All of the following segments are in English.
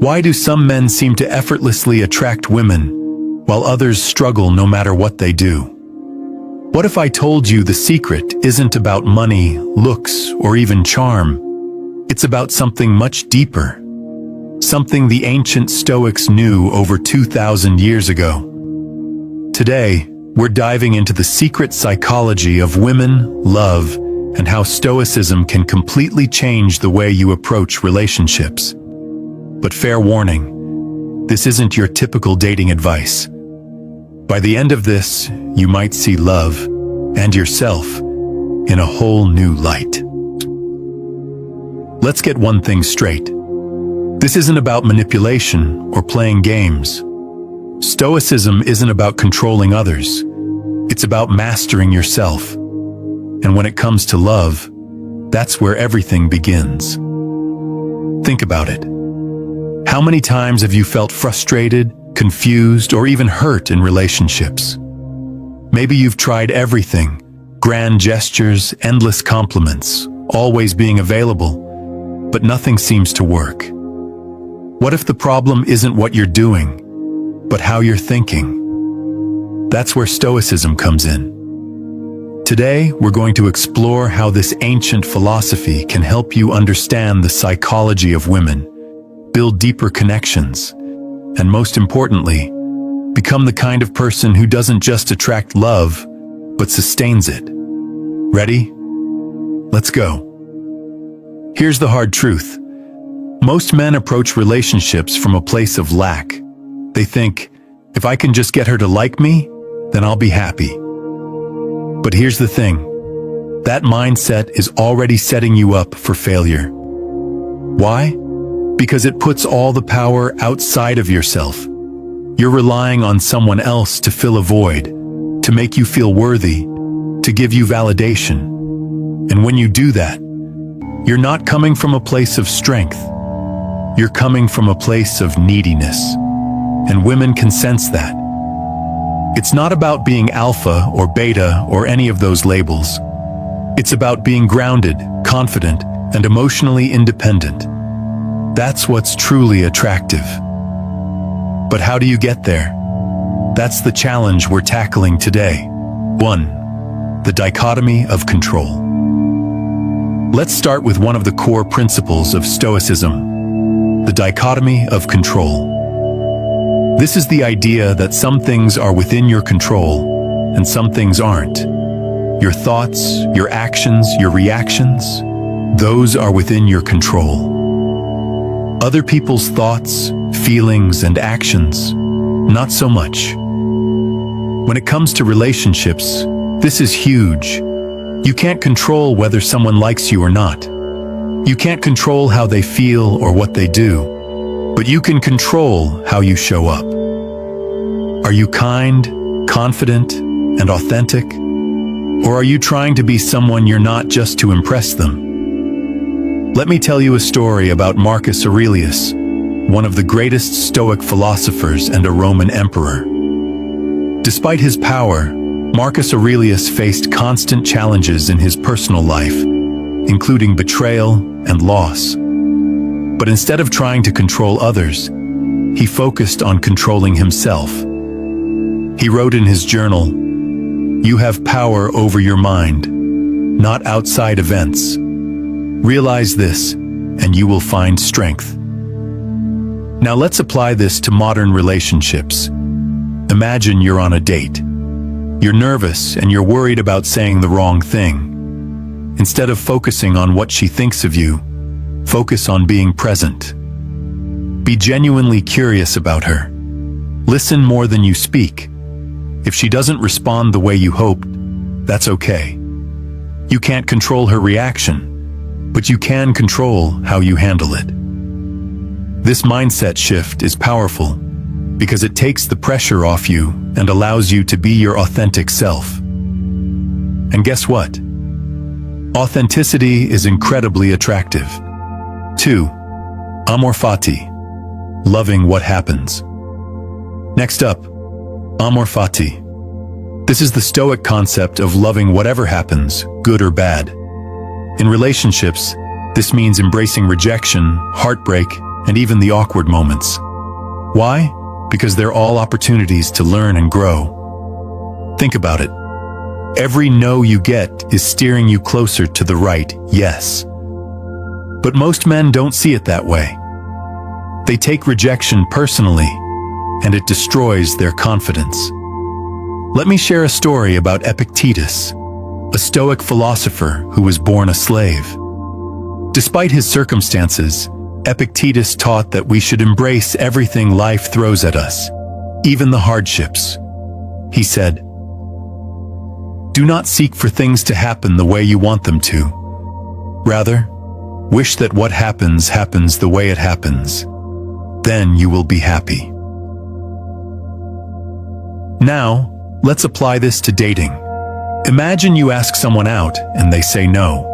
Why do some men seem to effortlessly attract women, while others struggle no matter what they do? What if I told you the secret isn't about money, looks, or even charm? It's about something much deeper. Something the ancient Stoics knew over 2,000 years ago. Today, we're diving into the secret psychology of women, love, and how Stoicism can completely change the way you approach relationships. But fair warning, this isn't your typical dating advice. By the end of this, you might see love and yourself in a whole new light. Let's get one thing straight. This isn't about manipulation or playing games. Stoicism isn't about controlling others. It's about mastering yourself. And when it comes to love, that's where everything begins. Think about it. How many times have you felt frustrated, confused, or even hurt in relationships? Maybe you've tried everything: grand gestures, endless compliments, always being available, but nothing seems to work. What if the problem isn't what you're doing, but how you're thinking? That's where Stoicism comes in. Today, we're going to explore how this ancient philosophy can help you understand the psychology of women, build deeper connections, and most importantly, become the kind of person who doesn't just attract love, but sustains it. Ready? Let's go. Here's the hard truth. Most men approach relationships from a place of lack. They think, if I can just get her to like me, then I'll be happy. But here's the thing. That mindset is already setting you up for failure. Why? Because it puts all the power outside of yourself. You're relying on someone else to fill a void, to make you feel worthy, to give you validation. And when you do that, you're not coming from a place of strength. You're coming from a place of neediness. And women can sense that. It's not about being alpha or beta or any of those labels. It's about being grounded, confident, and emotionally independent. That's what's truly attractive. But how do you get there? That's the challenge we're tackling today. 1. The dichotomy of control. Let's start with one of the core principles of Stoicism: the dichotomy of control. This is the idea that some things are within your control and some things aren't. Your thoughts, your actions, your reactions, those are within your control. Other people's thoughts, feelings, and actions, not so much. When it comes to relationships, this is huge. You can't control whether someone likes you or not. You can't control how they feel or what they do. But you can control how you show up. Are you kind, confident, and authentic? Or are you trying to be someone you're not just to impress them? Let me tell you a story about Marcus Aurelius, one of the greatest Stoic philosophers and a Roman emperor. Despite his power, Marcus Aurelius faced constant challenges in his personal life, including betrayal and loss. But instead of trying to control others, he focused on controlling himself. He wrote in his journal, "You have power over your mind, not outside events. Realize this, and you will find strength." Now let's apply this to modern relationships. Imagine you're on a date. You're nervous and you're worried about saying the wrong thing. Instead of focusing on what she thinks of you, focus on being present. Be genuinely curious about her. Listen more than you speak. If she doesn't respond the way you hoped, that's okay. You can't control her reaction, but you can control how you handle it. This mindset shift is powerful because it takes the pressure off you and allows you to be your authentic self. And guess what? Authenticity is incredibly attractive. 2. Amor fati. Loving what happens. Next up, amor fati. This is the Stoic concept of loving whatever happens, good or bad. In relationships, This means embracing rejection, heartbreak, and even the awkward moments. Why? Because they're all opportunities to learn and grow. Think about it. Every no you get is steering you closer to the right yes. But most men don't see it that way. They take rejection personally, and it destroys their confidence. Let me share a story about Epictetus, a Stoic philosopher who was born a slave. Despite his circumstances, Epictetus taught that we should embrace everything life throws at us, even the hardships. He said, "Do not seek for things to happen the way you want them to. Rather, wish that what happens happens the way it happens. Then you will be happy." Now, let's apply this to dating. Imagine you ask someone out and they say no.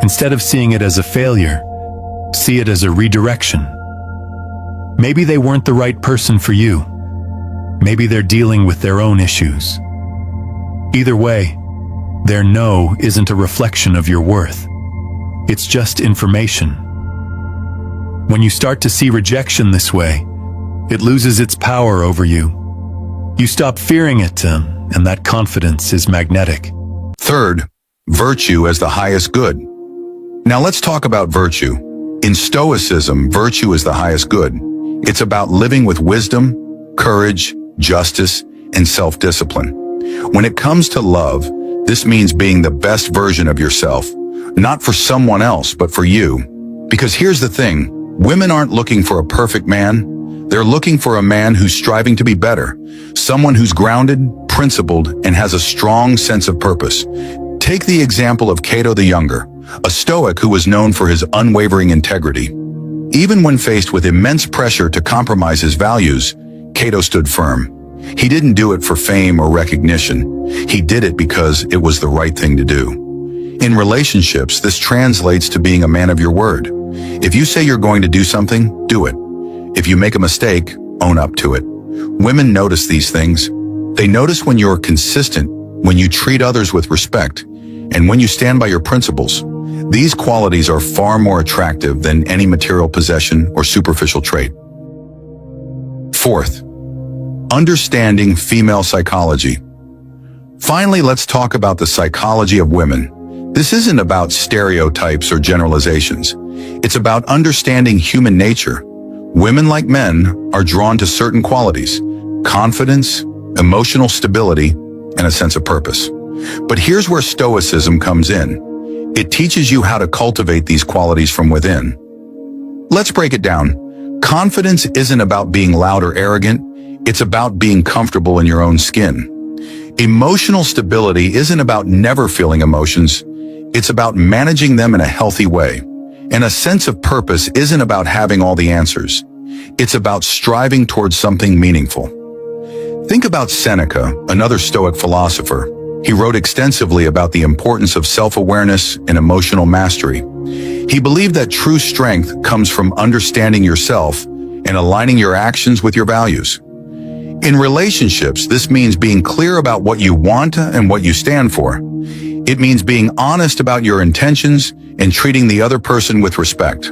Instead of seeing it as a failure, see it as a redirection. Maybe they weren't the right person for you. Maybe they're dealing with their own issues. Either way, their no isn't a reflection of your worth. It's just information. When you start to see rejection this way, it loses its power over you. You stop fearing it, and that confidence is magnetic. Third, virtue as the highest good. Now let's talk about virtue. In Stoicism, virtue is the highest good. It's about living with wisdom, courage, justice, and self-discipline. When it comes to love, this means being the best version of yourself, not for someone else, but for you. Because here's the thing, women aren't looking for a perfect man. They're looking for a man who's striving to be better, someone who's grounded, principled, and has a strong sense of purpose. Take the example of Cato the Younger, a Stoic who was known for his unwavering integrity. Even when faced with immense pressure to compromise his values, Cato stood firm. He didn't do it for fame or recognition. He did it because it was the right thing to do. In relationships, this translates to being a man of your word. If you say you're going to do something, do it. If you make a mistake, own up to it. Women notice these things. They notice when you're consistent, when you treat others with respect, and when you stand by your principles. These qualities are far more attractive than any material possession or superficial trait. Fourth, understanding female psychology. Finally, let's talk about the psychology of women. This isn't about stereotypes or generalizations. It's about understanding human nature. Women, like men, are drawn to certain qualities: confidence, emotional stability, and a sense of purpose. But here's where Stoicism comes in. It teaches you how to cultivate these qualities from within. Let's break it down. Confidence isn't about being loud or arrogant. It's about being comfortable in your own skin. Emotional stability isn't about never feeling emotions. It's about managing them in a healthy way. And a sense of purpose isn't about having all the answers. It's about striving towards something meaningful. Think about Seneca, another Stoic philosopher. He wrote extensively about the importance of self-awareness and emotional mastery. He believed that true strength comes from understanding yourself and aligning your actions with your values. In relationships, this means being clear about what you want and what you stand for. It means being honest about your intentions and treating the other person with respect.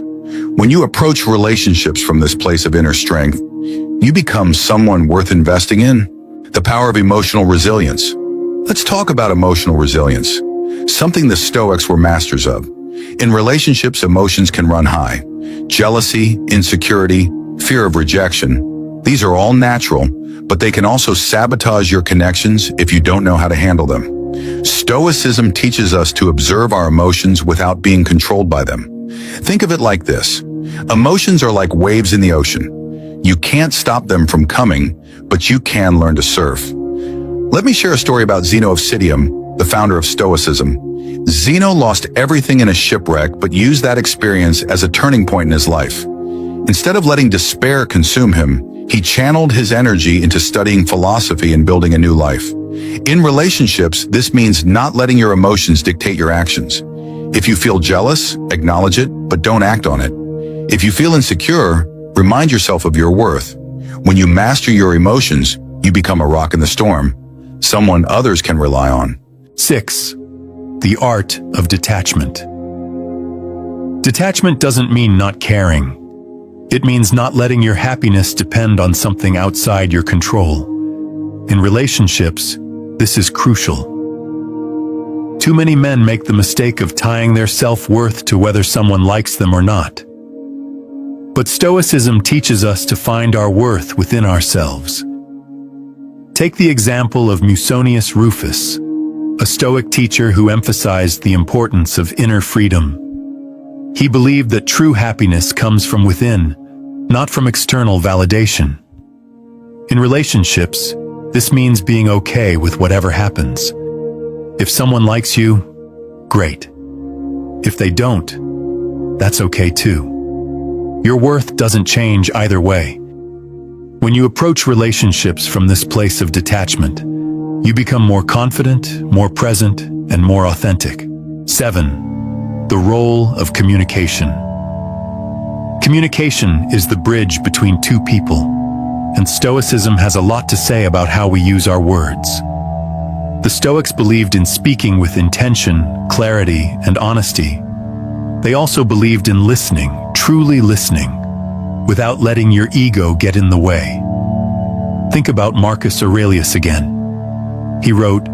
When you approach relationships from this place of inner strength, you become someone worth investing in. The power of emotional resilience. Let's talk about emotional resilience, something the Stoics were masters of. In relationships, emotions can run high. Jealousy, insecurity, fear of rejection. These are all natural, but they can also sabotage your connections if you don't know how to handle them. Stoicism teaches us to observe our emotions without being controlled by them. Think of it like this. Emotions are like waves in the ocean. You can't stop them from coming, but you can learn to surf. Let me share a story about Zeno of Citium, the founder of Stoicism. Zeno lost everything in a shipwreck, but used that experience as a turning point in his life. Instead of letting despair consume him, he channeled his energy into studying philosophy and building a new life. In relationships, this means not letting your emotions dictate your actions. If you feel jealous, acknowledge it, but don't act on it. If you feel insecure, remind yourself of your worth. When you master your emotions, you become a rock in the storm, someone others can rely on. 6. The art of detachment. Detachment doesn't mean not caring. It means not letting your happiness depend on something outside your control. In relationships, this is crucial. Too many men make the mistake of tying their self-worth to whether someone likes them or not. But Stoicism teaches us to find our worth within ourselves. Take the example of Musonius Rufus, a Stoic teacher who emphasized the importance of inner freedom. He believed that true happiness comes from within, not from external validation. In relationships, this means being okay with whatever happens. If someone likes you, great. If they don't, that's okay too. Your worth doesn't change either way. When you approach relationships from this place of detachment, you become more confident, more present, and more authentic. 7. The role of communication. Communication is the bridge between two people, and Stoicism has a lot to say about how we use our words. The Stoics believed in speaking with intention, clarity, and honesty. They also believed in listening, truly listening, without letting your ego get in the way. Think about Marcus Aurelius again. He wrote,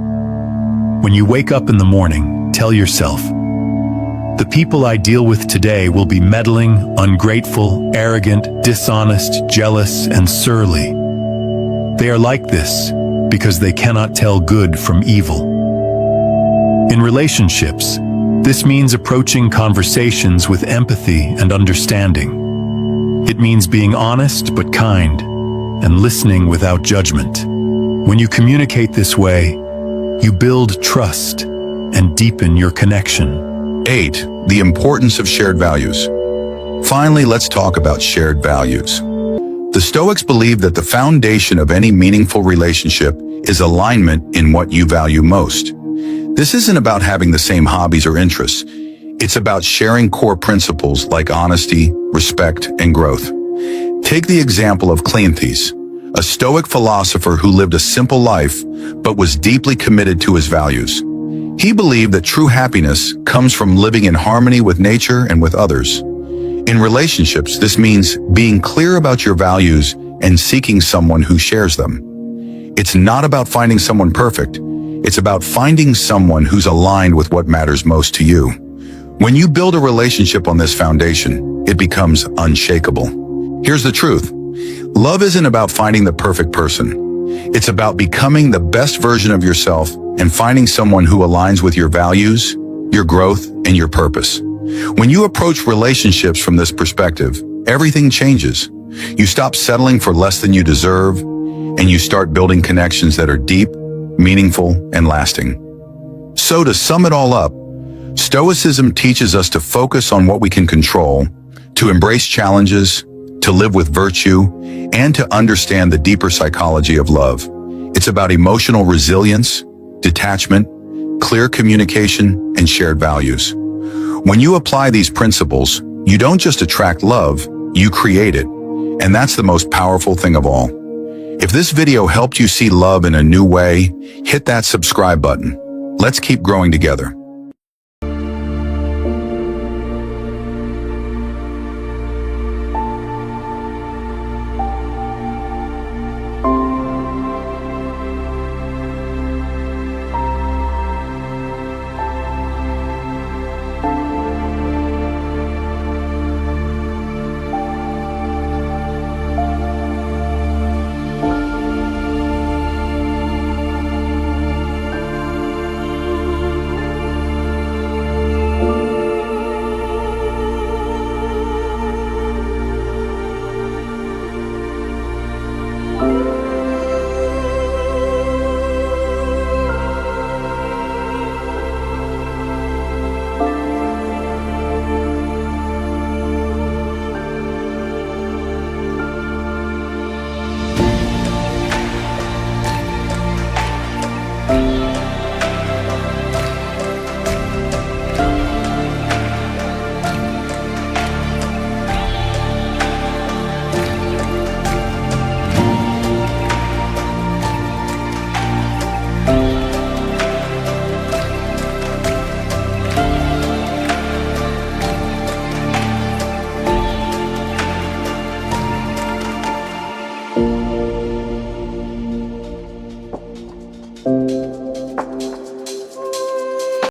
"When you wake up in the morning, tell yourself, the people I deal with today will be meddling, ungrateful, arrogant, dishonest, jealous, and surly. They are like this because they cannot tell good from evil." In relationships, this means approaching conversations with empathy and understanding. It means being honest but kind, and listening without judgment. When you communicate this way, you build trust and deepen your connection. 8. The importance of shared values. Finally, let's talk about shared values. The Stoics believe that the foundation of any meaningful relationship is alignment in what you value most. This isn't about having the same hobbies or interests. It's about sharing core principles like honesty, respect, and growth. Take the example of Cleanthes, a Stoic philosopher who lived a simple life but was deeply committed to his values. He believed that true happiness comes from living in harmony with nature and with others. In relationships, this means being clear about your values and seeking someone who shares them. It's not about finding someone perfect. It's about finding someone who's aligned with what matters most to you. When you build a relationship on this foundation, it becomes unshakable. Here's the truth. Love isn't about finding the perfect person. It's about becoming the best version of yourself and finding someone who aligns with your values, your growth, and your purpose. When you approach relationships from this perspective, everything changes. You stop settling for less than you deserve, and you start building connections that are deep, meaningful, and lasting. So to sum it all up, Stoicism teaches us to focus on what we can control, to embrace challenges, to live with virtue, and to understand the deeper psychology of love. It's about emotional resilience, detachment, clear communication, and shared values. When you apply these principles, you don't just attract love, you create it. And that's the most powerful thing of all. If this video helped you see love in a new way, hit that subscribe button. Let's keep growing together.